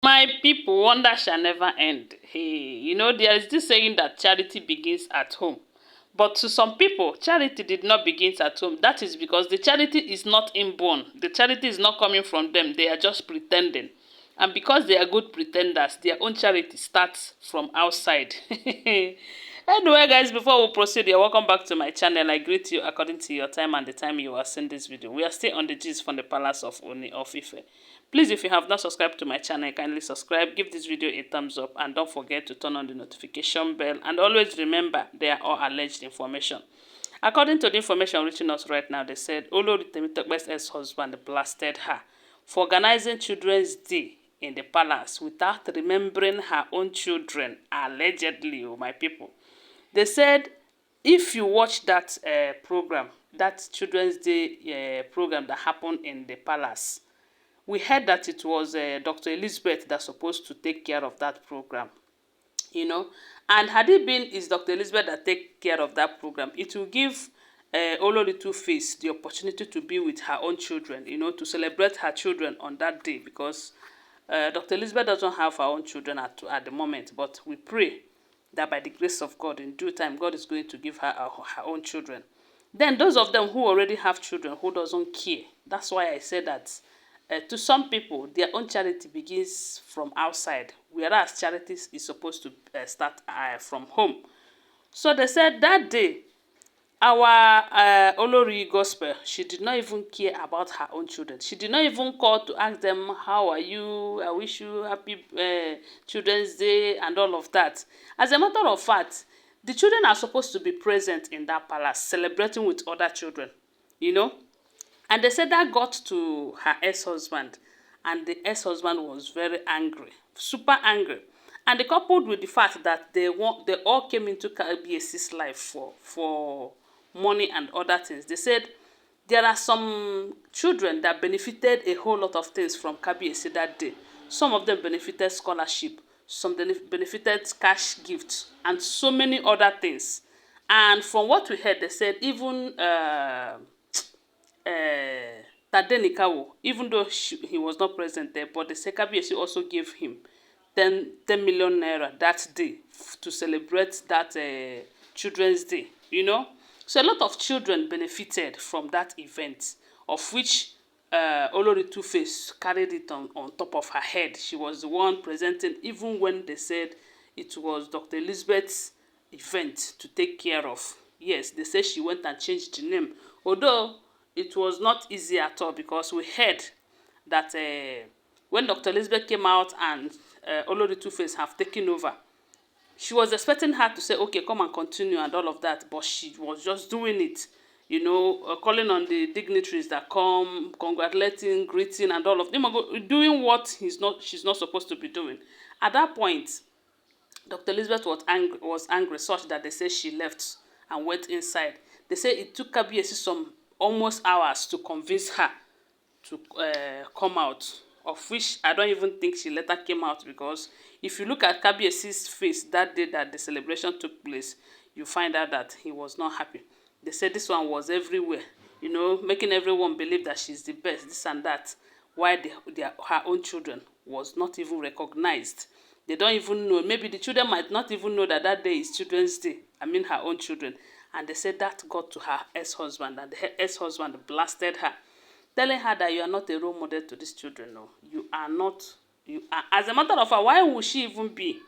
My people, wonder shall never end. Hey, there is this saying that charity begins at home. But to some people, charity did not begin at home. That is because the charity is not inborn. The charity is not coming from them. They are just pretending. And because they are good pretenders, their own charity starts from outside. Anyway, guys, before we proceed, you're welcome back to my channel. I greet you according to your time and the time you are seeing this video. We are still on the gist from the palace of Ooni of Ife. Please, if you have not subscribed to my channel, kindly subscribe, give this video a thumbs up, and don't forget to turn on the notification bell. And always remember, they are all alleged information. According to the information reaching us right now, they said Olori Temitope's ex-husband blasted her for organizing Children's Day in the palace without remembering her own children, allegedly, oh my people. They said if you watch that program, that Children's Day program that happened in the palace, we heard that it was Dr. Elizabeth that's supposed to take care of that program, you know. And had it been is Dr. Elizabeth that take care of that program, it will give Olori Two-Face the opportunity to be with her own children, to celebrate her children on that day, because Dr. Elizabeth doesn't have her own children at the moment, but we pray that by the grace of God, in due time, God is going to give her own children. Then those of them who already have children, who doesn't care. That's why I said that to some people, their own charity begins from outside, whereas charity is supposed to start from home. So they said that day, our Olori gospel, she did not even care about her own children. She did not even call to ask them, how are you? I wish you happy Children's Day and all of that. As a matter of fact, the children are supposed to be present in that palace, celebrating with other children, you know. And they said that got to her ex-husband, and the ex-husband was very angry, super angry. And they coupled with the fact that they all came into KBS's life for money and other things. They said there are some children that benefited a whole lot of things from KBS that day. Some of them benefited scholarship, some benefited cash gifts, and so many other things. And from what we heard, they said even Tadenikawo, even though he was not present there, but the Sekabiesi also gave him 10 million naira that day to celebrate that Children's Day, So a lot of children benefited from that event, of which Olori Two-Face carried it on top of her head. She was the one presenting, even when they said it was Dr. Elizabeth's event to take care of. Yes, they said she went and changed the name. Although it was not easy at all, because we heard that when Dr. Elizabeth came out and Olori Two-Face have taken over, she was expecting her to say, okay, come and continue and all of that, but she was just doing it, calling on the dignitaries that come, congratulating, greeting, and all of them, doing what she's not supposed to be doing. At that point, Dr. Elizabeth was angry such that they say she left and went inside. They say it took Kabiyesi some almost hours to convince her to come out, of which I don't even think she later came out, because if you look at Kabiyesi's face that day that the celebration took place, you find out that he was not happy. They said this one was everywhere, making everyone believe that she's the best, this and that, while her own children was not even recognized. They don't even know. Maybe the children might not even know that that day is Children's Day. I mean her own children. And they said that got to her ex-husband, and the ex-husband blasted her, telling her that you are not a role model to these children. No, you are not. You are. As a matter of fact, why would she even be?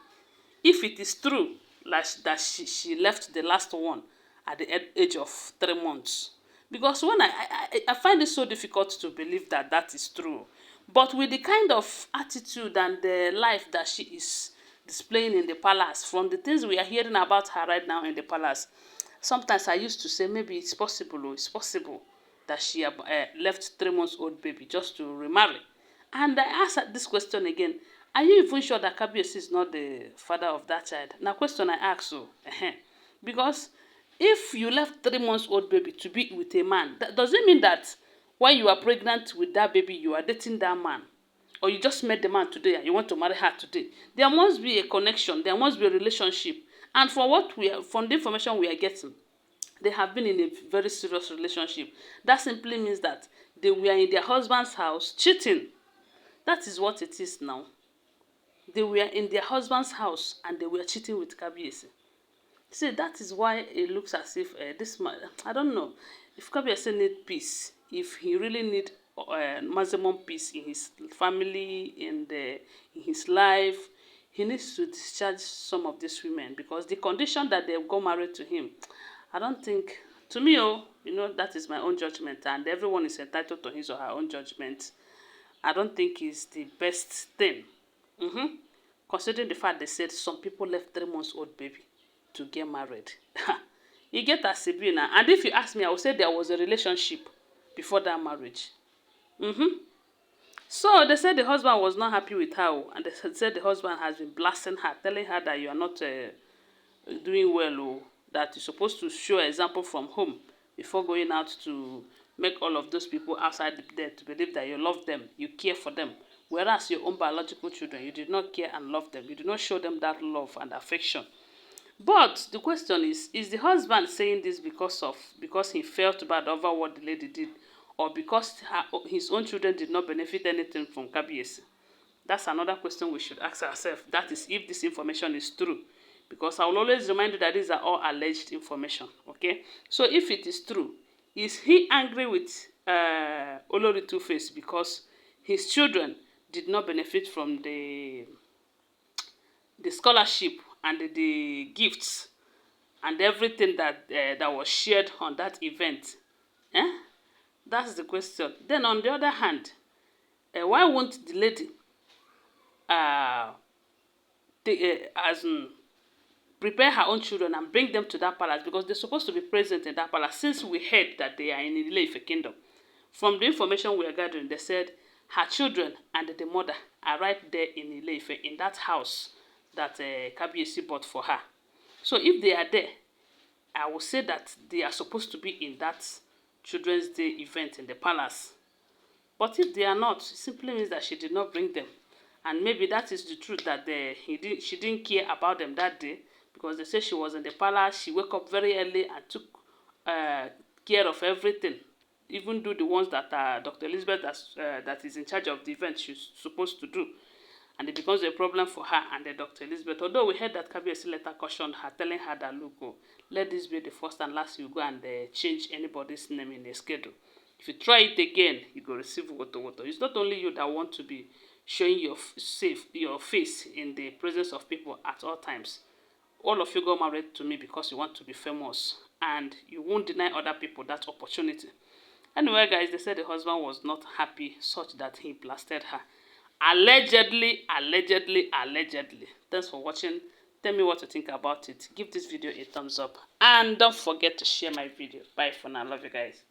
If it is true that she left the last one at the age of 3 months. Because when I find it so difficult to believe that that is true. But with the kind of attitude and the life that she is displaying in the palace, from the things we are hearing about her right now in the palace, sometimes I used to say maybe it's possible, it's possible that she left 3 months old baby just to remarry. And I asked her this question again. Are you even sure that Kabiyesi is not the father of that child? Now, question I ask you. Because if you left 3 months old baby to be with a man, does it mean that when you are pregnant with that baby, you are dating that man? Or you just met the man today and you want to marry her today? There must be a connection. There must be a relationship. And from the information we are getting, they have been in a very serious relationship. That simply means that they were in their husband's house cheating. That is what it is now. They were in their husband's house and they were cheating with Kabiyesi. See, that is why it looks as if this man, I don't know, if Kabiyesi need peace, if he really need maximum peace in his family, in his life, he needs to discharge some of these women, because the condition that they got married to him, I don't think, to me, that is my own judgment, and everyone is entitled to his or her own judgment. I don't think it's the best thing. Mm-hmm. Considering the fact they said some people left 3 months old baby to get married. You get as a now. And if you ask me, I would say there was a relationship before that marriage. Mm-hmm. So they said the husband was not happy with her, and they said the husband has been blasting her, telling her that you are not doing well, that you're supposed to show example from home before going out to make all of those people outside there to believe that you love them, you care for them. Whereas your own biological children, you did not care and love them. You did not show them that love and affection. But the question is the husband saying this because he felt bad over what the lady did, or because his own children did not benefit anything from Kabiyesi? That's another question we should ask ourselves. That is, if this information is true. Because I will always remind you that these are all alleged information. Okay? So if it is true, is he angry with Olori Two-Face because his children did not benefit from the scholarship and the gifts and everything that was shared on that event? Eh? That's the question. Then on the other hand, why won't the lady uh, as prepare her own children and bring them to that palace, because they're supposed to be present in that palace, since we heard that they are in Ile-Ife kingdom. From the information we are gathering, they said her children and the mother are right there in Ile-Ife, in that house that Kabiyesi bought for her. So if they are there, I will say that they are supposed to be in that Children's Day event in the palace. But if they are not, it simply means that she did not bring them. And maybe that is the truth, that she didn't care about them that day, because they say she was in the palace. She woke up very early and took care of everything, even do the ones that Dr. Elizabeth that is in charge of the event she's supposed to do. And it becomes a problem for her and Dr. Elizabeth. Although we heard that Kabiyesi later cautioned her, telling her that, look, let this be the first and last you go and change anybody's name in the schedule. If you try it again, you go receive woto. It's not only you that want to be showing your face in the presence of people at all times. All of you got married to me because you want to be famous, and you won't deny other people that opportunity. Anyway, guys, they said the husband was not happy such that he blasted her. Allegedly. Thanks for watching. Tell me what you think about it. Give this video a thumbs up. And don't forget to share my video. Bye for now. Love you guys.